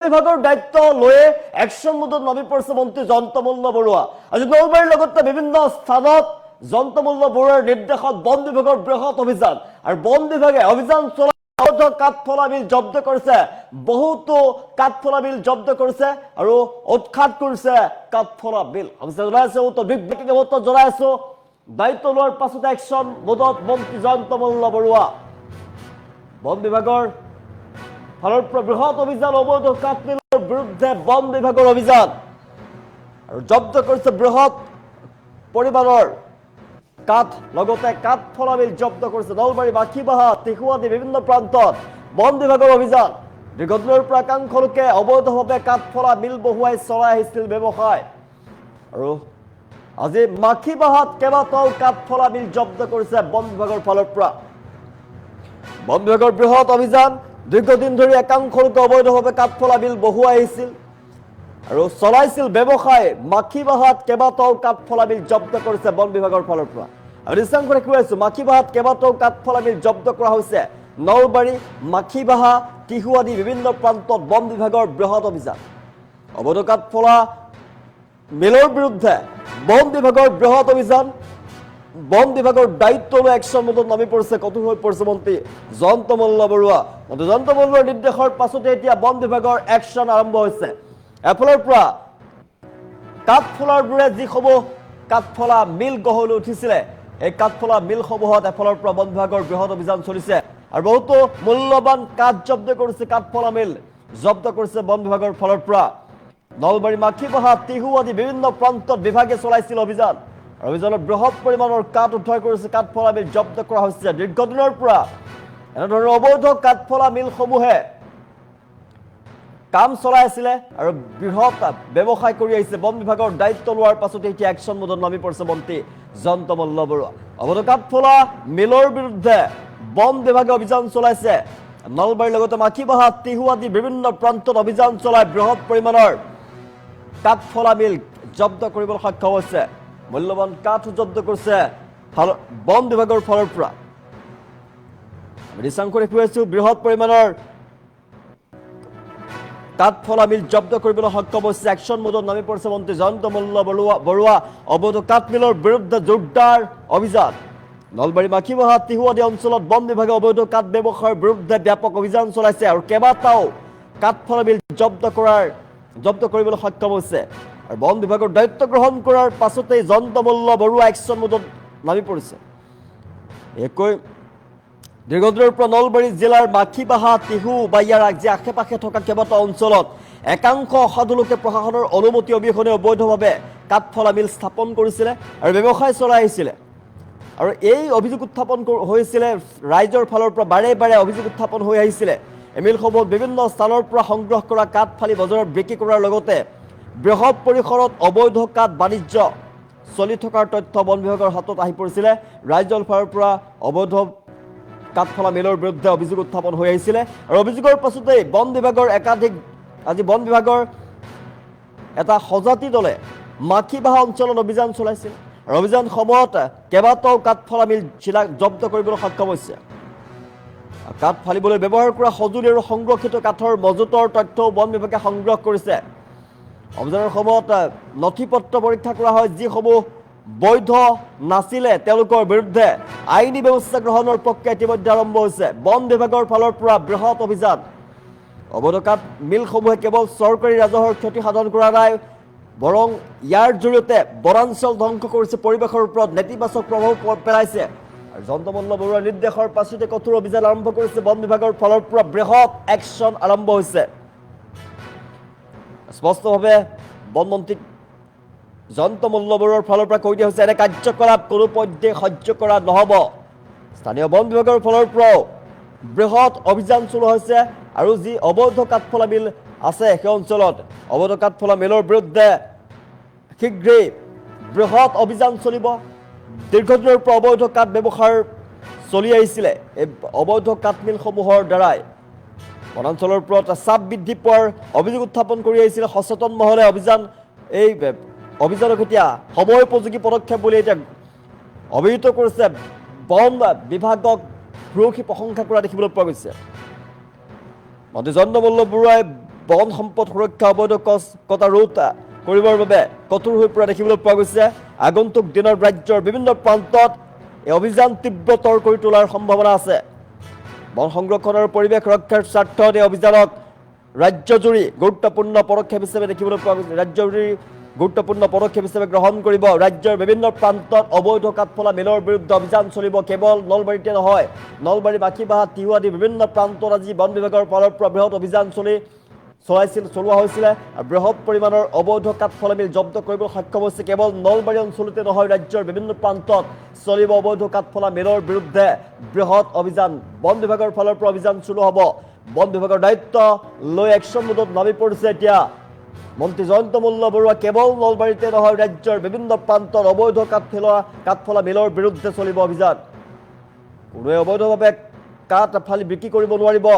বিভাগৰ দায়িত্ব লৈয়ে একশ্যন মোডত নামি পৰিছে মন্ত্ৰী জয়ন্ত মল্ল বৰুৱা। আজি নলবাৰীৰ লগতে বিভিন্ন স্থানত জয়ন্ত মল্ল বৰুৱাৰ নিৰ্দেশত বন বিভাগৰ বৃহৎ অভিযান আৰু বন বিভাগে অভিযান চলাই কাঠফলা মিল জব্দ কৰিছে, বহুতো কাঠফলা মিল জব্দ কৰিছে আৰু উৎখাত কৰিছে কাঠফলা মিল। জনাই আছো দায়িত্ব লোৱাৰ পাছতে একশ্যন মোডত মন্ত্ৰী জয়ন্ত মল্ল বৰুৱা। বন বিভাগৰ ফালৰ পৰা বৃহৎ অভিযান, অবৈধ কাঠ মিলৰ বিৰুদ্ধে বন বিভাগৰ অভিযান আৰু জব্দ কৰিছে বৃহৎ পৰিমাণৰ কাঠ, লগতে কাঠফলা মিল জব্দ কৰিছে। নলবাৰী, মাখিবাহা, টিহু আদি বিভিন্ন প্ৰান্তত বন বিভাগৰ অভিযান। দীৰ্ঘদিনৰ পৰা একাংশ লোকে অবৈধভাৱে কাঠফলা মিল বহুৱাই চলাই আহিছিল ব্যৱসায় আৰু আজি মাখিবাহাত কেইবাটাও কাঠফলা মিল জব্দ কৰিছে বন বিভাগৰ ফালৰ পৰা। বন বিভাগৰ বৃহৎ অভিযান, দীৰ্ঘদিন ধৰি একাংশ লোকে অবৈধভাৱে কাঠফলা মিল বহুৱাই আহিছিল আৰু চলাইছিল ব্যৱসায়। মাখিবাহাত কেইবাটাও কাঠফলা মিল জব্দ কৰিছে বন বিভাগৰ ফালৰ পৰা। আমি নিশ্চয় কৈ আছো মাখিবাহাত কেইবাটাও কাঠফলা মিল জব্দ কৰা হৈছে। নলবাৰী, মাখিবাহা, টিহু আদি বিভিন্ন প্ৰান্তত বন বিভাগৰ বৃহৎ অভিযান। অবৈধ কাঠফলা মিলৰ বিৰুদ্ধে বন বিভাগৰ বৃহৎ অভিযান। বন বিভাগৰ দায়িত্ব লৈ একশ্যন মোডত নামি পৰিছে, কঠোৰ হৈ পৰিছে মন্ত্ৰী জয়ন্ত মল্ল বৰুৱা। মন্ত্ৰী জয়ন্ত মল্লৰ নিৰ্দেশৰ পাছতে এতিয়া বন বিভাগৰ একশ্যন আৰম্ভ হৈছে। এফালৰ পৰা কাঠফলাৰবোৰে যিসমূহ কাঠফলা মিল গঢ় লৈ উঠিছিলে, এই কাঠফলা মিলসমূহত এফালৰ পৰা বন বিভাগৰ বৃহৎ অভিযান চলিছে আৰু বহুতো মূল্যৱান কাঠ জব্দ কৰিছে, কাঠফলা মিল জব্দ কৰিছে বন বিভাগৰ ফালৰ পৰা। নলবাৰী, মাখিবাহা, টিহু আদি বিভিন্ন প্ৰান্তত বিভাগে চলাইছিল অভিযান। অভিযানত বৃহৎ পৰিমাণৰ কাঠ উদ্ধাৰ কৰিছে, কাঠফলা মিল জব্দ কৰা হৈছে। দীৰ্ঘদিনৰ পৰা এনেধৰণৰ অবৈধ কাঠফলা মিলসমূহে কাম চলাই আছিলে আৰু বৃহৎ ব্যৱসায় কৰি আহিছে। বন বিভাগৰ দায়িত্ব লোৱাৰ পাছতে এতিয়া একশ্যন মোডত নামি পৰিছে মন্ত্ৰী জয়ন্ত মল্ল বৰুৱা। অবৈধ কাঠফলা মিলৰ বিৰুদ্ধে বন বিভাগে অভিযান চলাইছে। নলবাৰীৰ লগতে মাখিবাহা, টিহু আদি বিভিন্ন প্ৰান্তত অভিযান চলাই বৃহৎ পৰিমাণৰ কাঠফলা মিল জব্দ কৰিবলৈ সক্ষম হৈছে। মূল্যৱান কাঠ জব্দ কৰিছে বন বিভাগৰ ফালৰ পৰা। আমি নিশ্চয় কৈ আছো বৃহৎ পৰিমাণৰ কাঠফলা মিল জব্দ কৰিবলৈ সক্ষম হৈছে। একশ্যন মোডত নামি পৰিছে মন্ত্ৰী জয়ন্ত মল্ল বৰুৱা। অবৈধ কাঠ মিলৰ বিৰুদ্ধে জোৰদাৰ অভিযান। নলবাৰী, মাখিবাহা, টিহু আদি অঞ্চলত বন বিভাগে অবৈধ কাঠ ব্যৱসায়ৰ বিৰুদ্ধে ব্যাপক অভিযান চলাইছে আৰু কেইবাটাও কাঠফলা মিল জব্দ কৰিবলৈ সক্ষম হৈছে। আৰু বন বিভাগৰ দায়িত্ব গ্ৰহণ কৰাৰ পাছতেই জয়ন্ত মল্ল বৰুৱা একশ্যন মোডত নামি পৰিছে। একৈ দীৰ্ঘদিনৰ পৰা নলবাৰী জিলাৰ মাখিবাহা, টিহু বা ইয়াৰ আশে পাশে থকা কেইবাটাও অঞ্চলত একাংশ অসাধু লোকে প্ৰশাসনৰ অনুমতি অবিহনে অবৈধভাৱে কাঠফলা মিল স্থাপন কৰিছিলে আৰু ব্যৱসায় চলাই আহিছিলে। আৰু এই অভিযোগ উত্থাপন হৈছিলে ৰাইজৰ ফালৰ পৰা, বাৰে বাৰে অভিযোগ উত্থাপন হৈ আহিছিলে। এই মিলসমূহত বিভিন্ন স্থানৰ পৰা সংগ্ৰহ কৰা কাঠ ফালি বজাৰত বিক্ৰী কৰাৰ লগতে বৃহৎ পৰিসৰত অবৈধ কাঠ বাণিজ্য চলি থকাৰ তথ্য বন বিভাগৰ হাতত আহি পৰিছিলে। ৰাইজৰ ফালৰ পৰা অবৈধ কাঠফলা মিলৰ বিৰুদ্ধে অভিযোগ উত্থাপন হৈ আহিছিলে আৰু অভিযোগৰ পাছতেই বন বিভাগৰ এটা সজাতি দলে মাখিবাহা অঞ্চলত অভিযান চলাইছিল আৰু অভিযান সময়ত কেইবাটাও কাঠফলা মিল জব্দ কৰিবলৈ সক্ষম হৈছে। কাঠ ফালিবলৈ ব্যৱহাৰ কৰা সঁজুলি আৰু সংৰক্ষিত কাঠৰ মজুতৰ তথ্যও বন বিভাগে সংগ্ৰহ কৰিছে। অভিযানৰ সময়ত নথি পত্ৰ পৰীক্ষা কৰা হয়। যিসমূহ বৈধ নাছিলে তেওঁলোকৰ বিৰুদ্ধে আইনী ব্যৱস্থা গ্ৰহণৰ প্ৰক্ৰিয়া ইতিমধ্যে আৰম্ভ হৈছে। বন বিভাগৰ ফালৰ পৰা বৃহৎ অভিযান। অবৈধ কাঠ মিলসমূহে কেৱল চৰকাৰী ৰাজহৰ ক্ষতি সাধন কৰা নাই, বৰং ইয়াৰ জৰিয়তে বনাঞ্চল ধ্বংস কৰিছে, পৰিৱেশৰ ওপৰত নেতিবাচক প্ৰভাৱ পেলাইছে। আৰু জয়ন্ত মল্ল বৰুৱাৰ নিৰ্দেশৰ পাছতে কঠোৰ অভিযান আৰম্ভ কৰিছে বন বিভাগৰ ফালৰ পৰা। বৃহৎ একশ্যন আৰম্ভ হৈছে। স্পষ্টভাৱে বন মন্ত্ৰী জয়ন্ত মল্ল বৰুৱাৰ ফালৰ পৰা কৈ দিয়া হৈছে এনে কাৰ্যকলাপ কোনোপধ্যে সহ্য কৰা নহ'ব। স্থানীয় বন বিভাগৰ ফালৰ পৰাও বৃহৎ অভিযান চলোৱা হৈছে আৰু যি অবৈধ কাঠফলা মিল আছে সেই অঞ্চলত অবৈধ কাঠফলা মিলৰ বিৰুদ্ধে শীঘ্ৰেই বৃহৎ অভিযান চলিব। দীৰ্ঘদিনৰ পৰা অবৈধ কাঠ ব্যৱহাৰ চলি আহিছিলে। এই অবৈধ কাঠমিলসমূহৰ দ্বাৰাই বনাঞ্চলৰ ওপৰত চাপ বৃদ্ধি পোৱাৰ অভিযোগ উত্থাপন কৰি আহিছিলে সচেতন মহলে। এই অভিযানক এতিয়া সময়োপযোগী পদক্ষেপ বুলি এতিয়া অভিহিত কৰিছে বন বিভাগক ভূয়সী প্ৰশংসা কৰা দেখিবলৈ পোৱা গৈছে। মন্ত্ৰী জয়ন্ত মল্ল বৰুৱাই বন সম্পদ সুৰক্ষা অবৈধ কটা ৰোধ কৰিবৰ বাবে কঠোৰ হৈ পৰা দেখিবলৈ পোৱা গৈছে। আগন্তুক দিনৰ ৰাজ্যৰ বিভিন্ন প্ৰান্তত এই অভিযান তীব্ৰতৰ কৰি তোলাৰ সম্ভাৱনা আছে। বন সংৰক্ষণ আৰু পৰিৱেশ ৰক্ষাৰ স্বাৰ্থত এই অভিযানক ৰাজ্যজুৰি গুৰুত্বপূৰ্ণ পদক্ষেপ হিচাপে দেখিবলৈ পোৱা গৈছে। ৰাজ্যজুৰি গুৰুত্বপূৰ্ণ পদক্ষেপ হিচাপে গ্ৰহণ কৰিব। ৰাজ্যৰ বিভিন্ন প্ৰান্তত অবৈধ কাঠফলা মিলৰ বিৰুদ্ধে অভিযান চলিব। কেৱল নলবাৰীতে নহয়, নলবাৰী, বাকীবাহা, তিহু আদি বিভিন্ন প্ৰান্তত আজি বন বিভাগৰ ফালৰ পৰা বৃহৎ অভিযান চলোৱা হৈছিলে। বৃহৎ পৰিমাণৰ অবৈধ কাঠফলা মিল জব্দ কৰিবলৈ সক্ষম হৈছে। কেৱল নলবাৰী অঞ্চলতে নহয়, ৰাজ্যৰ বিভিন্ন প্ৰান্তত চলিব অবৈধ কাঠফলা মিলৰ বিৰুদ্ধে বৃহৎ অভিযান। বন বিভাগৰ ফালৰ পৰা অভিযান চলোৱা হ'ব। বন বিভাগৰ দায়িত্ব লৈ একশ্যন মোডত নামি পৰিছে এতিয়া মন্ত্ৰী জয়ন্ত মল্ল বৰুৱা। কেৱল নলবাৰীতে নহয়, ৰাজ্যৰ বিভিন্ন প্ৰান্তত অবৈধ কাঠফলা মিলৰ বিৰুদ্ধে চলিব অভিযান। কোনোৱে অবৈধভাৱে কাঠ ফালি বিক্ৰী কৰিব নোৱাৰিব।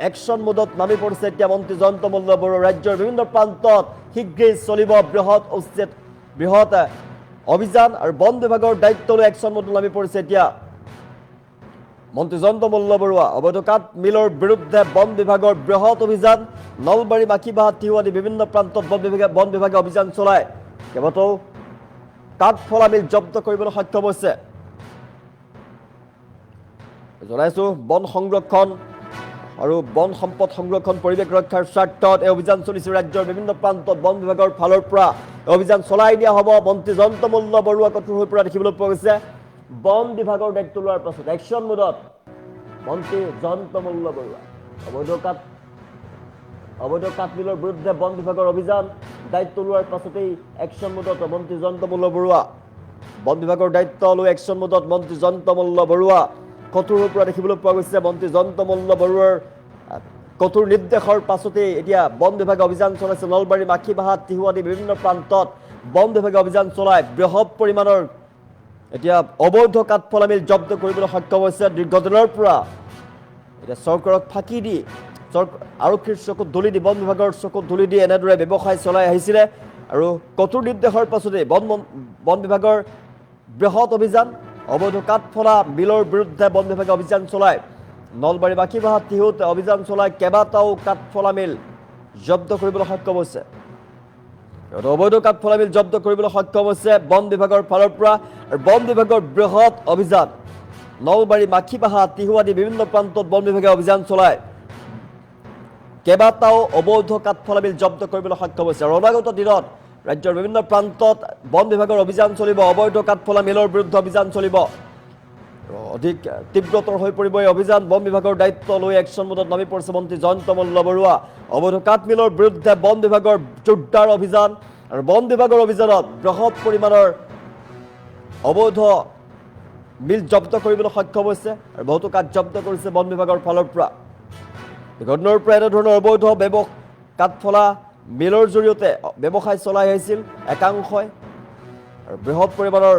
একশ্যন মোডত নামি পৰিছে এতিয়া মন্ত্ৰী জয়ন্ত মল্ল বৰুৱা। ৰাজ্যৰ বিভিন্ন প্ৰান্তত শীঘ্ৰেই চলিব বৃহৎ অভিযান আৰু বন বিভাগৰ দায়িত্ব লৈ একশ্যন মোডত নামি পৰিছে এতিয়া মন্ত্ৰী জয়ন্ত মল্ল বৰুৱা। অবৈধ কাঠ মিলৰ বিৰুদ্ধে বন বিভাগৰ বৃহৎ অভিযান। নলবাৰী, বাকীবাহা, তিহু আদি বিভিন্ন প্ৰান্তত বন বিভাগে অভিযান চলায়। কেইবাটাও কাঠফলা মিল জব্দ কৰিবলৈ সক্ষম হৈছে। জনাইছো বন সংৰক্ষণ আৰু বন সম্পদ সংৰক্ষণ পৰিৱেশ ৰক্ষাৰ স্বাৰ্থত এই অভিযান চলিছে। ৰাজ্যৰ বিভিন্ন প্ৰান্তত বন বিভাগৰ ফালৰ পৰা অভিযান চলাই দিয়া হ'ব। মন্ত্ৰী জয়ন্ত মল্ল বৰুৱা কঠোৰ হৈ পৰা দেখিবলৈ পোৱা গৈছে। বন বিভাগৰ দায়িত্ব লোৱাৰ পাছত একশ্যন মোডত মন্ত্ৰী জয়ন্ত মল্ল বৰুৱা। অবৈধ কাঠ মিলৰ বিৰুদ্ধে বন বিভাগৰ অভিযান দায়িত্ব লোৱাৰ পাছতেই একশ্যন মোডত মন্ত্ৰী জয়ন্ত মল্ল বৰুৱা। বন বিভাগৰ দায়িত্ব লৈ একশ্যন মোডত মন্ত্ৰী জয়ন্ত মল্ল বৰুৱা কঠোৰ হৈ পৰা দেখিবলৈ পোৱা গৈছে। মন্ত্ৰী জয়ন্ত মল্ল বৰুৱাৰ কঠোৰ নিৰ্দেশৰ পাছতেই এতিয়া বন বিভাগে অভিযান চলাইছে। নলবাৰী, বাকীবাহা, তিহু আদি বিভিন্ন প্ৰান্তত বন বিভাগে অভিযান চলাই বৃহৎ পৰিমাণৰ এতিয়া অবৈধ কাঠফলা মিল জব্দ কৰিবলৈ সক্ষম হৈছে। দীৰ্ঘদিনৰ পৰা এতিয়া চৰকাৰক ফাঁকি দি আৰক্ষীৰ চকুত ধূলি দি বন বিভাগৰ চকুত ধূলি দি এনেদৰে ব্যৱসায় চলাই আহিছিলে আৰু কঠোৰ নিৰ্দেশৰ পাছতে বন বিভাগৰ বৃহৎ অভিযান অবৈধ কাঠফলা মিলৰ বিৰুদ্ধে বন বিভাগে অভিযান চলায়। নলবাৰী, বাকীবাহা, তিহুত অভিযান চলাই কেইবাটাও কাঠফলা মিল জব্দ কৰিবলৈ সক্ষম হৈছে। অবৈধ কাঠফলা মিল জব্দ কৰিবলৈ সক্ষম হৈছে বন বিভাগৰ ফালৰ পৰা। আৰু বন বিভাগৰ বৃহৎ অভিযান নলবাৰী, বাকীবাহা, তিহু আদি বিভিন্ন প্ৰান্তত বন বিভাগে অভিযান চলায় কেইবাটাও অবৈধ কাঠফলা মিল জব্দ কৰিবলৈ সক্ষম হৈছে। আৰু অনাগত দিনত ৰাজ্যৰ বিভিন্ন প্ৰান্তত বন বিভাগৰ অভিযান চলিব। অবৈধ কাঠফলা মিলৰ বিৰুদ্ধে অভিযান চলিব। অধিক তীব্ৰতৰ হৈ পৰিব এই অভিযান। বন বিভাগৰ দায়িত্ব লৈ একশ্যন মোডত নামি পৰিছে মন্ত্ৰী জয়ন্ত মল্ল বৰুৱা। অবৈধ কাঠ মিলৰ বিৰুদ্ধে বন বিভাগৰ জোৰদাৰ অভিযান আৰু বন বিভাগৰ অভিযানত বৃহৎ পৰিমাণৰ অবৈধ মিল জব্দ কৰিবলৈ সক্ষম হৈছে আৰু বহুতো কাঠ জব্দ কৰিছে বন বিভাগৰ ফালৰ পৰা। দীৰ্ঘদিনৰ পৰা এনেধৰণৰ অবৈধ কাঠফলা মিলৰ জৰিয়তে ব্যৱসায় চলাই আহিছিল একাংশই আৰু বৃহৎ পৰিমাণৰ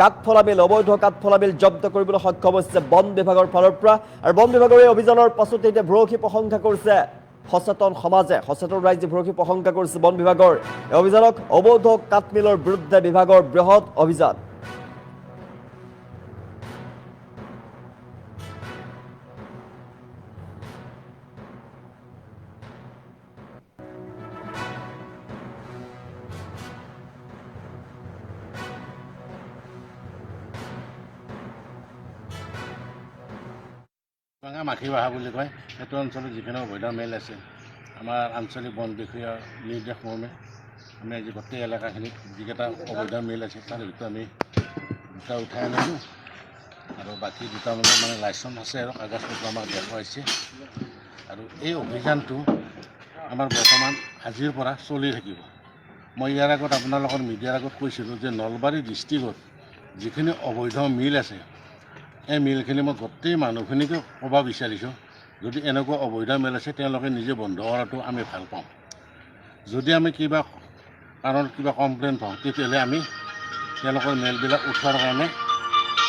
কাঠফলা মিল অবৈধ কাঠফলা মিল জব্দ কৰিবলৈ সক্ষম হৈছে বন বিভাগৰ ফালৰ পৰা। আৰু বন বিভাগৰ এই অভিযানৰ পাছতে এতিয়া ভৰসী প্ৰশংসা কৰিছে সচেতন সমাজে, সচেতন ৰাইজে ভৰসী প্ৰশংসা কৰিছে বন বিভাগৰ এই অভিযানক। অবৈধ কাঠ মিলৰ বিৰুদ্ধে বিভাগৰ বৃহৎ অভিযান। মাখিবাহা বুলি কয়, সেইটো অঞ্চলত যিখিনি অবৈধ মেল আছে আমাৰ আঞ্চলিক বন বিষয়াৰ নিৰ্দেশ মৰ্মে আমি আজি গোটেই এলেকাখিনিত যিকেইটা অবৈধ মেল আছে তাৰ ভিতৰত আমি দুটা উঠাই আনিলোঁ আৰু বাকী দুটা মানে লাইচেঞ্চ আছে আৰু কাগজ পত্ৰ আমাক দেখুৱাইছে। আৰু এই অভিযানটো আমাৰ বৰ্তমান আজিৰ পৰা চলি থাকিব। মই ইয়াৰ আগত আপোনালোকৰ মিডিয়াৰ আগত কৈছিলোঁ যে নলবাৰী ডিষ্ট্ৰিক্টত যিখিনি অবৈধ মিল আছে এই মিলখিনি মই গোটেই মানুহখিনিকে ক'ব বিচাৰিছোঁ, যদি এনেকুৱা অবৈধ মিল আছে তেওঁলোকে নিজে বন্ধ কৰাটো আমি ভাল পাওঁ। যদি আমি কিবা কাৰণত কিবা কমপ্লেইন পাওঁ তেতিয়াহ'লে আমি তেওঁলোকৰ মেলবিলাক উঠোৱাৰ কাৰণে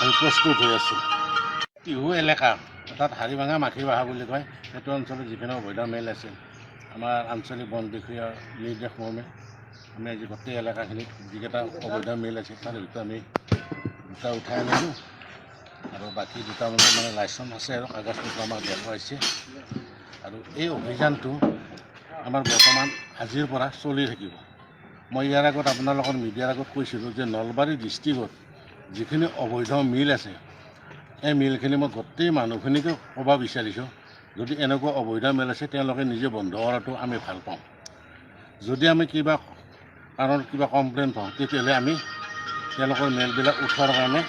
আমি প্ৰস্তুত হৈ আছোঁ। তিহু এলেকা অৰ্থাৎ হাৰিভাঙা মাখিবাহা বুলি কয়, সেইটো অঞ্চলত যিখিনি অবৈধ মেল আছে আমাৰ আঞ্চলিক বন বিষয়াৰ নিৰ্দেশ মৰ্মে আমি আজি গোটেই এলেকাখিনিত যিকেইটা অবৈধ মেল আছে তাৰ ভিতৰত আমি দুটা উঠাই আনিলোঁ আৰু বাকী দুটা মানে লাইচেঞ্চ আছে আৰু কাগজ পত্ৰ আমাক দেখুৱাইছে। আৰু এই অভিযানটো আমাৰ বৰ্তমান আজিৰ পৰা চলি থাকিব। মই ইয়াৰ আগত আপোনালোকৰ মিডিয়াৰ আগত কৈছিলোঁ যে নলবাৰী ডিষ্ট্ৰিক্টত যিখিনি অবৈধ মিল আছে, এই মিলখিনি মই গোটেই মানুহখিনিকে ক'ব বিচাৰিছোঁ, যদি এনেকুৱা অবৈধ মিল আছে তেওঁলোকে নিজে বন্ধ কৰাটো আমি ভাল পাওঁ। যদি আমি কিবা কাৰণত কিবা কমপ্লেইন পাওঁ, তেতিয়াহ'লে আমি তেওঁলোকৰ মিলবিলাক উঠোৱাৰ কাৰণে